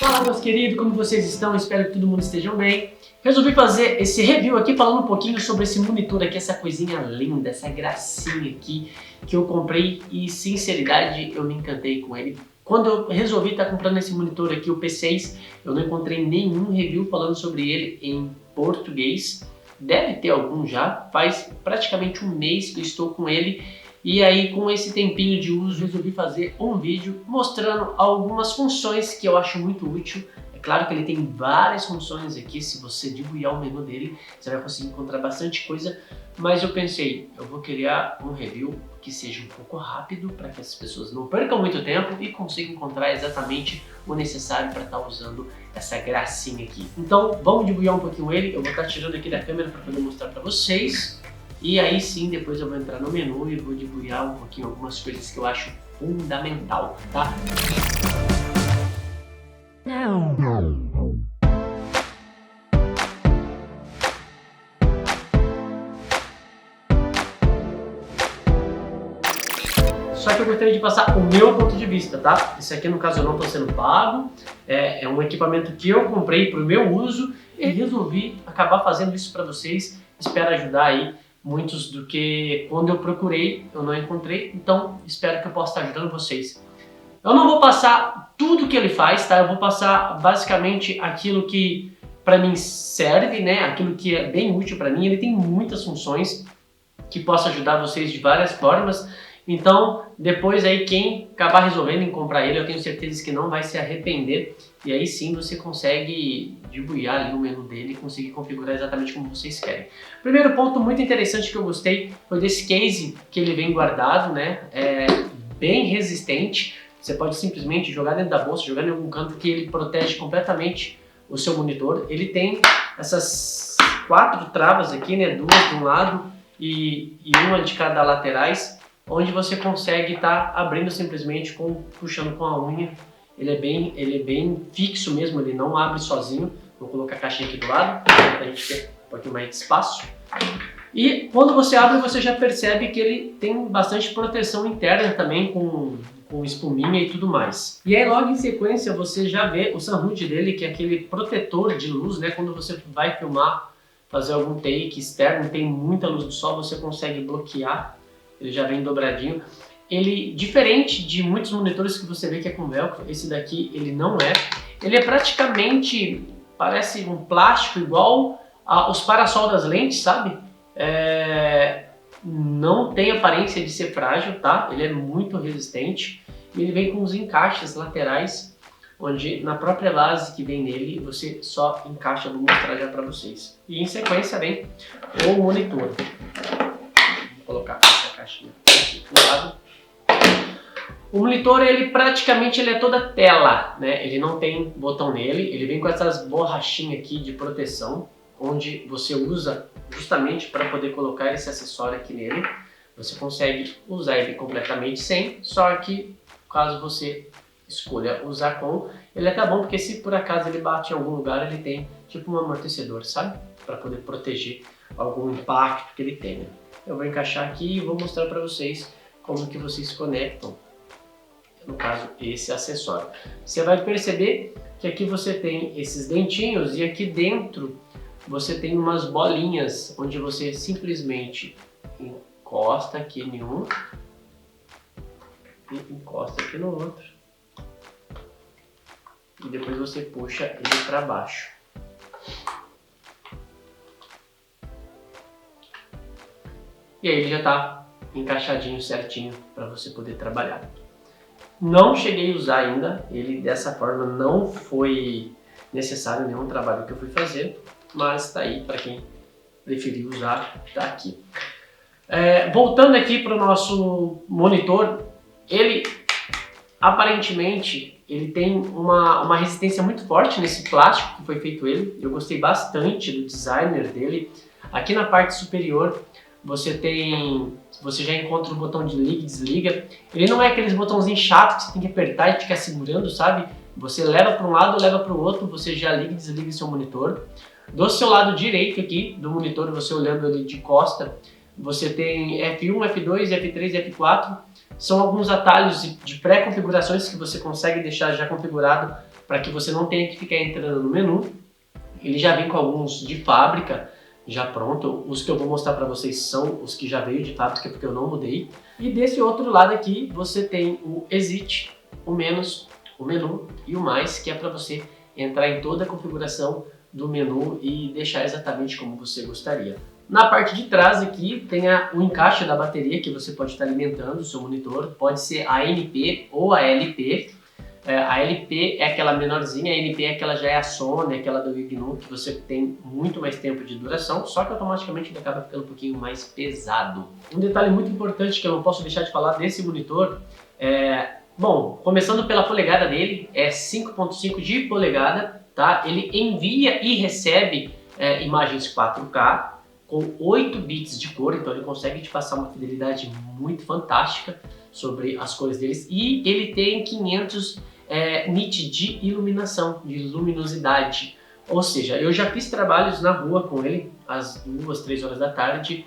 Fala, meus queridos, como vocês estão? Espero que todo mundo esteja bem. Resolvi fazer esse review aqui falando um pouquinho sobre esse monitor aqui, essa coisinha linda, essa gracinha aqui que eu comprei e, sinceridade, eu me encantei com ele. Quando eu resolvi estar comprando esse monitor aqui, o P6, eu não encontrei nenhum review falando sobre ele em português. Deve ter algum já, faz praticamente um mês que eu estou com ele. E aí, com esse tempinho de uso, resolvi fazer um vídeo mostrando algumas funções que eu acho muito útil. É claro que ele tem várias funções aqui, se você debulhar o menu dele, você vai conseguir encontrar bastante coisa. Mas eu pensei, eu vou criar um review que seja um pouco rápido, para que as pessoas não percam muito tempo e consigam encontrar exatamente o necessário para estar usando essa gracinha aqui. Então, vamos debulhar um pouquinho ele, eu vou estar tirando aqui da câmera para poder mostrar para vocês. E aí sim, depois eu vou entrar no menu e vou debulhar um pouquinho algumas coisas que eu acho fundamental, tá? Só que eu gostaria de passar o meu ponto de vista, tá? Esse aqui, no caso, eu não estou sendo pago, é um equipamento que eu comprei para o meu uso e resolvi acabar fazendo isso para vocês. Espero ajudar aí muitos do que quando eu procurei eu não encontrei, então espero que eu possa estar ajudando vocês. Eu não vou passar tudo que ele faz, tá? Eu vou passar basicamente aquilo que para mim serve, né? Aquilo que é bem útil para mim. Ele tem muitas funções que possa ajudar vocês de várias formas. Então, depois aí quem acabar resolvendo em comprar ele, eu tenho certeza que não vai se arrepender. E aí sim você consegue debulhar ali o menu dele e conseguir configurar exatamente como vocês querem. Primeiro ponto muito interessante que eu gostei foi desse case que ele vem guardado, né? É bem resistente. Você pode simplesmente jogar dentro da bolsa, jogar em algum canto que ele protege completamente o seu monitor. Ele tem essas 4 travas aqui, né? 2 de um lado e uma de cada laterais, onde você consegue estar abrindo simplesmente puxando com a unha. Ele é bem fixo mesmo, ele não abre sozinho. Vou colocar a caixinha aqui do lado, para a gente ter um pouquinho mais de espaço. E quando você abre, você já percebe que ele tem bastante proteção interna também, com espuminha e tudo mais. E aí logo em sequência você já vê o sunhood dele, que é aquele protetor de luz, né? Quando você vai filmar, fazer algum take externo, tem muita luz do sol, você consegue bloquear. Ele já vem dobradinho. Ele, diferente de muitos monitores que você vê que é com velcro, esse daqui ele não é. Ele é praticamente, parece um plástico igual aos parasol das lentes, sabe? Não tem aparência de ser frágil, tá? Ele é muito resistente. E ele vem com os encaixes laterais, onde na própria base que vem nele, você só encaixa, vou mostrar já para vocês. E em sequência vem o monitor. Vou colocar essa caixinha aqui do lado. O monitor, ele praticamente é toda tela, né? Ele não tem botão nele, ele vem com essas borrachinhas aqui de proteção, onde você usa justamente para poder colocar esse acessório aqui nele. Você consegue usar ele completamente sem, só que caso você escolha usar com, ele é até bom porque se por acaso ele bate em algum lugar, ele tem tipo um amortecedor, sabe? Para poder proteger algum impacto que ele tenha. Eu vou encaixar aqui e vou mostrar para vocês como que vocês conectam, no caso, esse acessório. Você vai perceber que aqui você tem esses dentinhos e aqui dentro você tem umas bolinhas onde você simplesmente encosta aqui em um e encosta aqui no outro e depois você puxa ele para baixo. E aí ele já está encaixadinho certinho para você poder trabalhar. Não cheguei a usar ainda, ele dessa forma não foi necessário nenhum trabalho que eu fui fazer, mas está aí para quem preferir usar, está aqui. Voltando aqui para o nosso monitor, ele aparentemente ele tem uma resistência muito forte nesse plástico que foi feito ele. Eu gostei bastante do designer dele. Aqui na parte superior você já encontra o botão de liga e desliga. Ele não é aqueles botãozinhos chatos que você tem que apertar e ficar segurando, sabe? Você leva para um lado, leva para o outro, você já liga e desliga o seu monitor. Do seu lado direito aqui do monitor, você olhando ele de costa, você tem F1, F2, F3 e F4. São alguns atalhos de pré-configurações que você consegue deixar já configurado para que você não tenha que ficar entrando no menu. Ele já vem com alguns de fábrica, já pronto. Os que eu vou mostrar para vocês são os que já veio de fábrica, porque eu não mudei. E desse outro lado aqui, você tem o Exit, o menos, o menu e o mais, que é para você entrar em toda a configuração do menu e deixar exatamente como você gostaria. Na parte de trás aqui tem o encaixe da bateria que você pode estar alimentando o seu monitor, pode ser a NP ou a LP. A LP é aquela menorzinha, a NP é aquela já é a Sony, aquela do Ignu, que você tem muito mais tempo de duração, só que automaticamente ele acaba ficando um pouquinho mais pesado. Um detalhe muito importante que eu não posso deixar de falar desse monitor bom, começando pela polegada dele, é 5.5 de polegada, tá? Ele envia e recebe imagens 4K com 8 bits de cor, então ele consegue te passar uma fidelidade muito fantástica sobre as cores deles, e ele tem 500 nit de iluminação, de luminosidade, ou seja, eu já fiz trabalhos na rua com ele às 2, 3 horas da tarde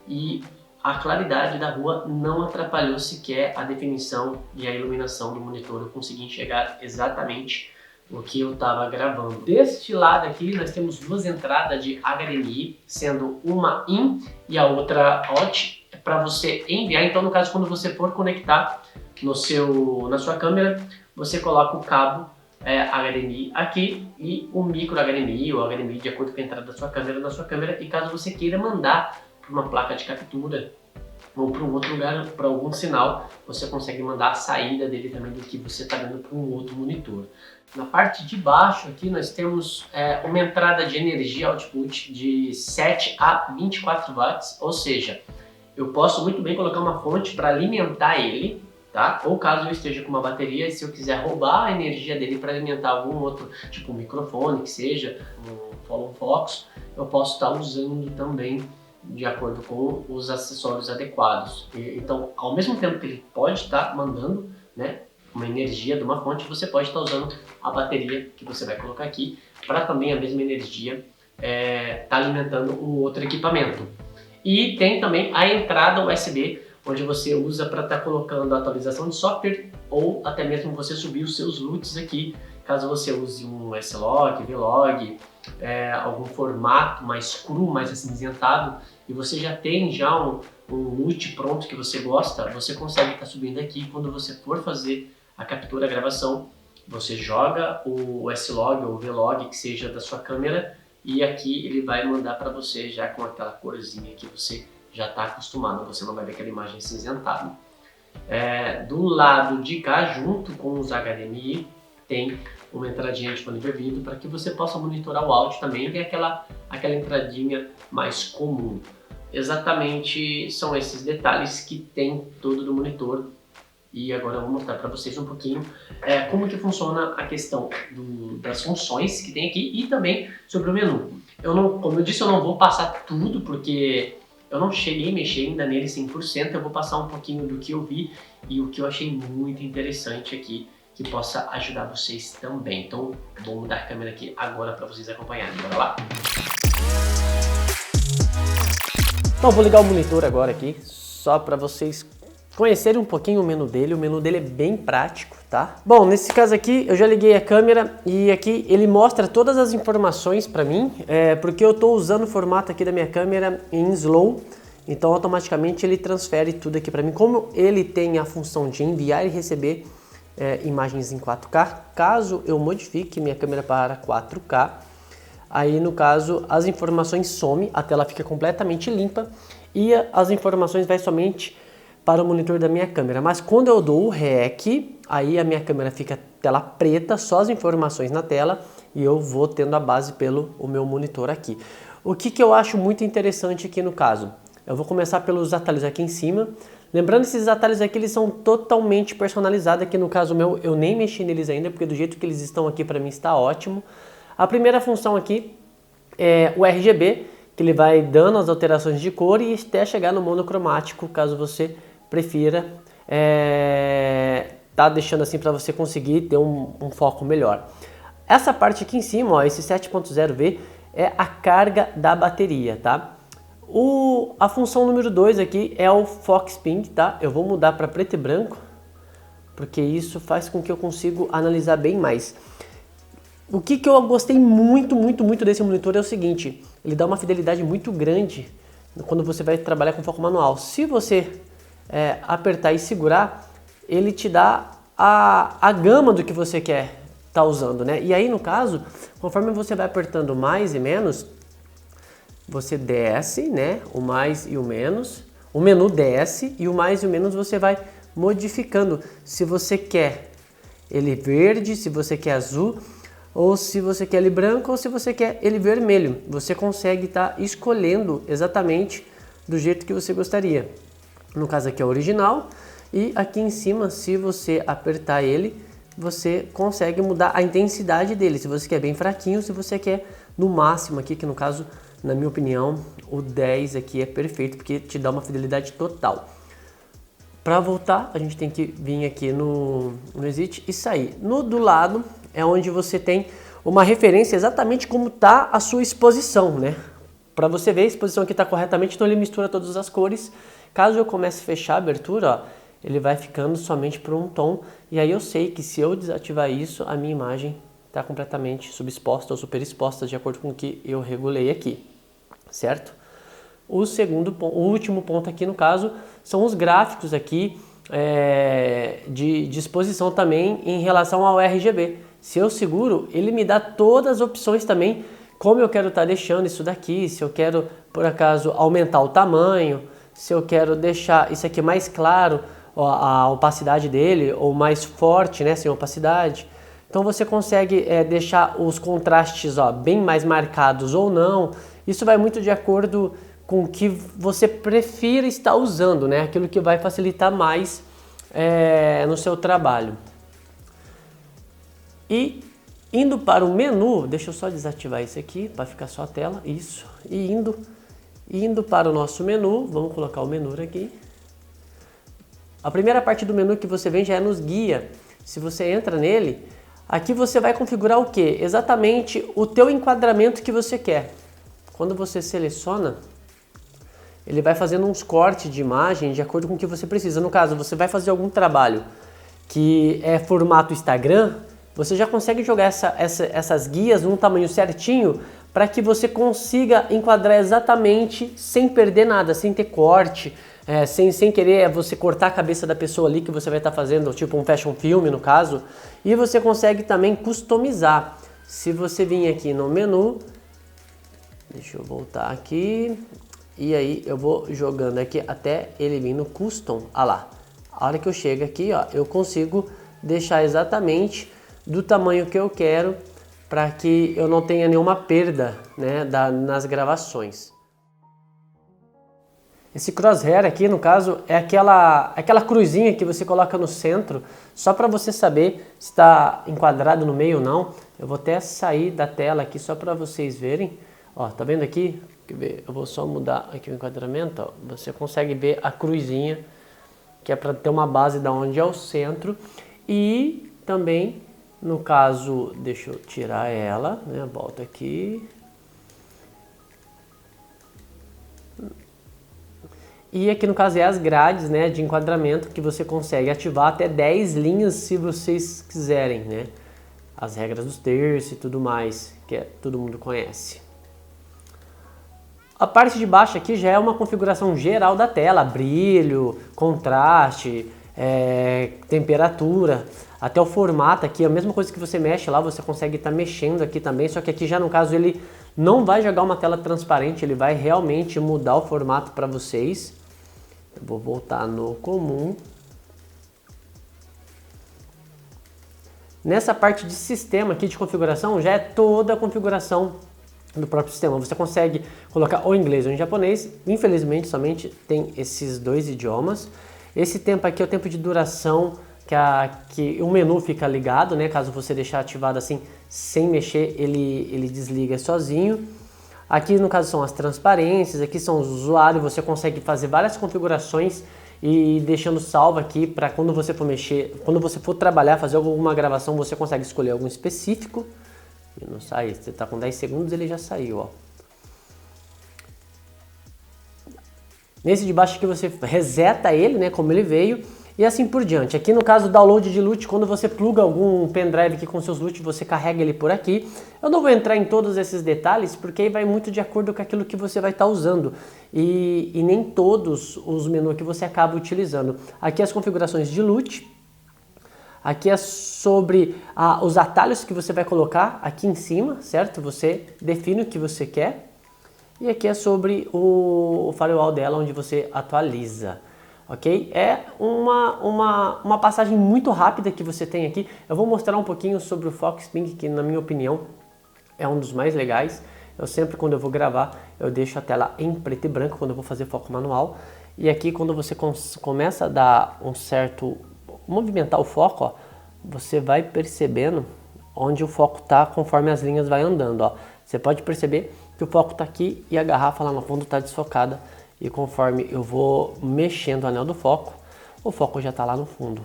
e a claridade da rua não atrapalhou sequer a definição e a iluminação do monitor. Eu consegui enxergar exatamente o que eu estava gravando. Deste lado aqui nós temos duas entradas de HDMI, sendo uma in e a outra out, para você enviar. Então no caso, quando você for conectar na sua câmera, você coloca o cabo HDMI aqui e o micro HDMI ou HDMI de acordo com a entrada da sua câmera na sua câmera, e caso você queira mandar para uma placa de captura ou para um outro lugar, para algum sinal, você consegue mandar a saída dele também do que você está dando para um outro monitor. Na parte de baixo aqui nós temos uma entrada de energia output de 7 a 24 watts, ou seja, eu posso muito bem colocar uma fonte para alimentar ele, tá? Ou caso eu esteja com uma bateria, se eu quiser roubar a energia dele para alimentar algum outro, tipo um microfone que seja, um Follow Fox, eu posso estar usando também de acordo com os acessórios adequados. Então, ao mesmo tempo que ele pode estar mandando, né, uma energia de uma fonte, você pode estar usando a bateria que você vai colocar aqui para também a mesma energia estar alimentando o outro equipamento. E tem também a entrada USB, onde você usa para estar colocando a atualização de software ou até mesmo você subir os seus LUTs aqui, caso você use um S-Log, V-Log, algum formato mais cru, mais acinzentado, e você já tem um LUT pronto que você gosta, você consegue estar subindo aqui. Quando você for fazer a captura, a gravação, você joga o S-Log ou o V-Log que seja da sua câmera, e aqui ele vai mandar para você já com aquela corzinha que você já está acostumado, você não vai ver aquela imagem cinzentada. Do lado de cá, junto com os HDMI, tem uma entradinha de fone de ouvido para que você possa monitorar o áudio também, que é aquela entradinha mais comum. Exatamente são esses detalhes que tem todo do monitor. E agora eu vou mostrar para vocês um pouquinho como que funciona a questão das funções que tem aqui e também sobre o menu. Como eu disse, eu não vou passar tudo porque eu não cheguei a mexer ainda nele 100%, eu vou passar um pouquinho do que eu vi e o que eu achei muito interessante aqui, que possa ajudar vocês também. Então vou mudar a câmera aqui agora para vocês acompanharem, bora lá! Então vou ligar o monitor agora aqui, só para vocês conhecerem um pouquinho o menu dele é bem prático, tá? Bom, nesse caso aqui eu já liguei a câmera e aqui ele mostra todas as informações para mim, porque eu estou usando o formato aqui da minha câmera em slow, então automaticamente ele transfere tudo aqui para mim. Como ele tem a função de enviar e receber imagens em 4K, caso eu modifique minha câmera para 4K, aí no caso as informações somem, a tela fica completamente limpa e as informações vai somente para o monitor da minha câmera. Mas quando eu dou o REC, aí a minha câmera fica tela preta, só as informações na tela, e eu vou tendo a base pelo meu monitor aqui. O que eu acho muito interessante aqui no caso? Eu vou começar pelos atalhos aqui em cima. Lembrando, esses atalhos aqui eles são totalmente personalizados. Aqui no caso meu, eu nem mexi neles ainda, porque do jeito que eles estão aqui para mim está ótimo. A primeira função aqui é o RGB, que ele vai dando as alterações de cor e até chegar no monocromático, caso você prefira tá deixando assim para você conseguir ter um foco melhor. Essa parte aqui em cima, ó, esse 7.0V é a carga da bateria, tá? A função número 2 aqui é o Fox Ping, tá? Eu vou mudar para preto e branco, porque isso faz com que eu consiga analisar bem mais. O que eu gostei muito desse monitor é o seguinte, ele dá uma fidelidade muito grande quando você vai trabalhar com foco manual. Se você apertar e segurar, ele te dá a gama do que você quer estar usando, né? E aí, no caso, conforme você vai apertando mais e menos, você desce, né? O mais e o menos. O menu desce e o mais e o menos você vai modificando. Se você quer ele verde, se você quer azul, ou se você quer ele branco, ou se você quer ele vermelho. Você consegue estar escolhendo exatamente do jeito que você gostaria. No caso aqui é o original, e aqui em cima, se você apertar ele, você consegue mudar a intensidade dele. Se você quer bem fraquinho, se você quer no máximo aqui, que no caso, na minha opinião, o 10 aqui é perfeito, porque te dá uma fidelidade total. Para voltar, a gente tem que vir aqui no Exit e sair. No do lado é onde você tem uma referência exatamente como está a sua exposição, né? Para você ver a exposição aqui está corretamente, então ele mistura todas as cores. Caso eu comece a fechar a abertura, ó, ele vai ficando somente por um tom. E aí eu sei que se eu desativar isso, a minha imagem está completamente subexposta ou superexposta de acordo com o que eu regulei aqui, certo? O último ponto aqui no caso são os gráficos aqui de disposição também em relação ao RGB. Se eu seguro, ele me dá todas as opções também, como eu quero estar deixando isso daqui, se eu quero por acaso aumentar o tamanho, se eu quero deixar isso aqui mais claro, a opacidade dele, ou mais forte, né, sem opacidade. Então você consegue deixar os contrastes bem mais marcados ou não. Isso vai muito de acordo com o que você prefira estar usando, né? Aquilo que vai facilitar mais no seu trabalho. E indo para o menu, deixa eu só desativar isso aqui para ficar só a tela, isso. E indo para o nosso menu, vamos colocar o menu aqui. A primeira parte do menu que você vem já é nos guia. Se você entra nele, aqui você vai configurar o quê? Exatamente o teu enquadramento que você quer. Quando você seleciona, ele vai fazendo uns cortes de imagem de acordo com o que você precisa. No caso, você vai fazer algum trabalho que é formato Instagram, você já consegue jogar essas guias num tamanho certinho para que você consiga enquadrar exatamente sem perder nada, sem ter corte, sem querer você cortar a cabeça da pessoa ali que você vai estar fazendo, tipo um fashion film no caso. E você consegue também customizar. Se você vir aqui no menu, deixa eu voltar aqui. E aí eu vou jogando aqui até ele vir no Custom. Ah lá, a hora que eu chego aqui, ó, eu consigo deixar exatamente do tamanho que eu quero para que eu não tenha nenhuma perda, né, nas gravações. Esse crosshair aqui, no caso, é aquela cruzinha que você coloca no centro, só para você saber se está enquadrado no meio ou não. Eu vou até sair da tela aqui só para vocês verem. Ó, tá vendo aqui? Eu vou só mudar aqui o enquadramento, ó. Você consegue ver a cruzinha, que é para ter uma base da onde é o centro. E também, no caso, deixa eu tirar ela, né? Volta aqui. E aqui no caso é as grades, né, de enquadramento que você consegue ativar até 10 linhas se vocês quiserem, né? As regras dos terços e tudo mais, que todo mundo conhece. A parte de baixo aqui já é uma configuração geral da tela, brilho, contraste, temperatura, até o formato aqui, a mesma coisa que você mexe lá, você consegue estar mexendo aqui também, só que aqui já no caso ele não vai jogar uma tela transparente, ele vai realmente mudar o formato para vocês. Eu vou voltar no comum. Nessa parte de sistema aqui de configuração, já é toda a configuração do próprio sistema. Você consegue colocar ou em inglês ou em japonês. Infelizmente, somente tem esses dois idiomas. Esse tempo aqui é o tempo de duração que o menu fica ligado, né? Caso você deixar ativado assim, sem mexer, ele desliga sozinho. Aqui, no caso, são as transparências. Aqui são os usuários. Você consegue fazer várias configurações e deixando salvo aqui para quando você for mexer, quando você for trabalhar, fazer alguma gravação, você consegue escolher algum específico. E não sai, você está com 10 segundos, ele já saiu, ó. Nesse de baixo aqui você reseta ele, né, como ele veio, e assim por diante. Aqui no caso do download de loot, quando você pluga algum pendrive aqui com seus loot, você carrega ele por aqui. Eu não vou entrar em todos esses detalhes, porque aí vai muito de acordo com aquilo que você vai estar usando. E nem todos os menus que você acaba utilizando. Aqui as configurações de loot. Aqui é sobre os atalhos que você vai colocar aqui em cima, certo? Você define o que você quer. E aqui é sobre o firewall dela, onde você atualiza. Ok? É uma passagem muito rápida que você tem aqui. Eu vou mostrar um pouquinho sobre o Foxping, que na minha opinião é um dos mais legais. Eu sempre, quando eu vou gravar, eu deixo a tela em preto e branco quando eu vou fazer foco manual. E aqui, quando você começa a dar um certo... movimentar o foco, ó, você vai percebendo onde o foco está conforme as linhas vai andando. Ó. Você pode perceber que o foco está aqui e a garrafa lá no fundo está desfocada. E conforme eu vou mexendo o anel do foco, o foco já está lá no fundo.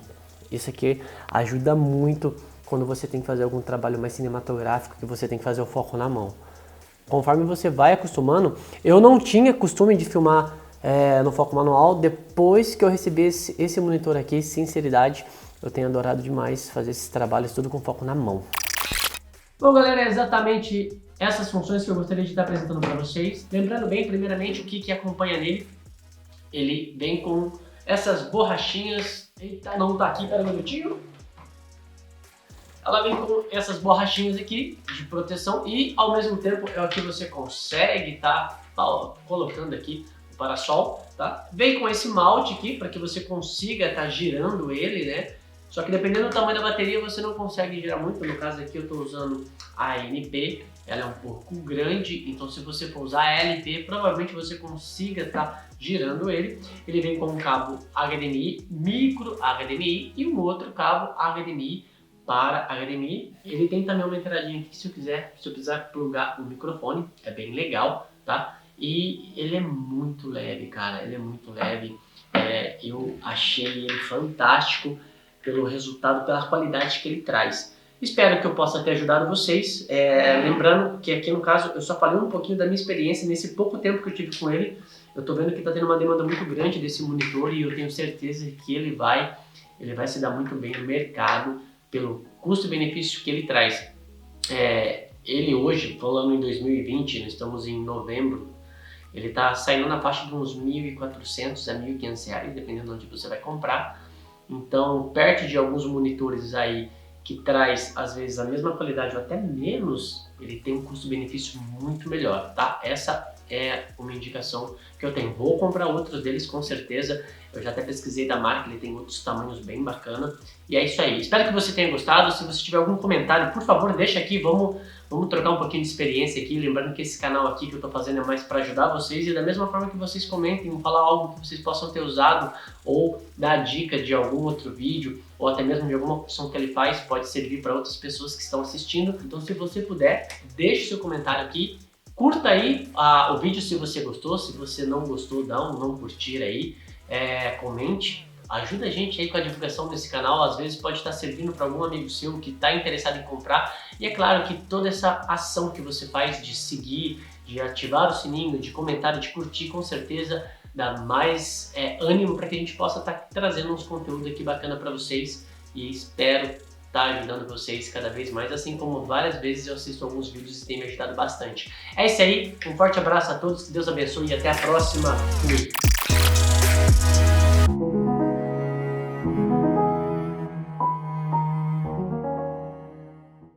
Isso aqui ajuda muito quando você tem que fazer algum trabalho mais cinematográfico, que você tem que fazer o foco na mão. Conforme você vai acostumando, eu não tinha costume de filmar no foco manual. Depois que eu recebi esse monitor aqui, sinceridade, eu tenho adorado demais fazer esses trabalhos tudo com foco na mão. Bom, galera, é exatamente essas funções que eu gostaria de estar apresentando para vocês. Lembrando bem, primeiramente, o que acompanha nele. Ele vem com essas borrachinhas. Eita, não tá aqui, pera um minutinho. Ela vem com essas borrachinhas aqui de proteção e, ao mesmo tempo, é o que você consegue estar colocando aqui o parasol, tá? Vem com esse malte aqui para que você consiga estar girando ele, né? Só que dependendo do tamanho da bateria, você não consegue girar muito. No caso aqui eu estou usando a ANP, ela é um pouco grande, então se você for usar a LP, provavelmente você consiga estar girando ele. Ele vem com um cabo HDMI, micro HDMI e um outro cabo HDMI para HDMI. Ele tem também uma entradinha aqui se eu quiser plugar o microfone, é bem legal, tá? E ele é muito leve, cara, ele é muito leve. Eu achei ele fantástico pelo resultado, pela qualidade que ele traz. Espero que eu possa ter ajudado vocês. Lembrando que aqui no caso eu só falei um pouquinho da minha experiência nesse pouco tempo que eu tive com ele. Eu tô vendo que tá tendo uma demanda muito grande desse monitor e eu tenho certeza que ele vai se dar muito bem no mercado pelo custo-benefício que ele traz. Ele hoje, falando em 2020, nós estamos em novembro, ele tá saindo na faixa de uns 1.400 a 1.500 reais, dependendo de onde você vai comprar. Então, perto de alguns monitores aí que traz, às vezes, a mesma qualidade ou até menos, ele tem um custo-benefício muito melhor, tá? Essa é uma indicação que eu tenho. Vou comprar outros deles, com certeza. Eu já até pesquisei da marca, ele tem outros tamanhos bem bacana. E é isso aí. Espero que você tenha gostado. Se você tiver algum comentário, por favor, deixa aqui. Vamos trocar um pouquinho de experiência aqui. Lembrando que esse canal aqui que eu tô fazendo é mais para ajudar vocês. E da mesma forma que vocês comentem, falar algo que vocês possam ter usado, ou dar dica de algum outro vídeo, ou até mesmo de alguma opção que ele faz, pode servir para outras pessoas que estão assistindo. Então, se você puder, deixe seu comentário aqui. Curta aí o vídeo se você gostou. Se você não gostou, dá um não curtir aí. Comente, ajuda a gente aí com a divulgação desse canal. Às vezes pode estar servindo para algum amigo seu que está interessado em comprar. E é claro que toda essa ação que você faz de seguir, de ativar o sininho, de comentar, de curtir, com certeza dá mais ânimo para que a gente possa estar trazendo uns conteúdos aqui bacana para vocês. E espero estar ajudando vocês cada vez mais, assim como várias vezes eu assisto alguns vídeos e tem me ajudado bastante. É isso aí, um forte abraço a todos, que Deus abençoe e até a próxima. Fui!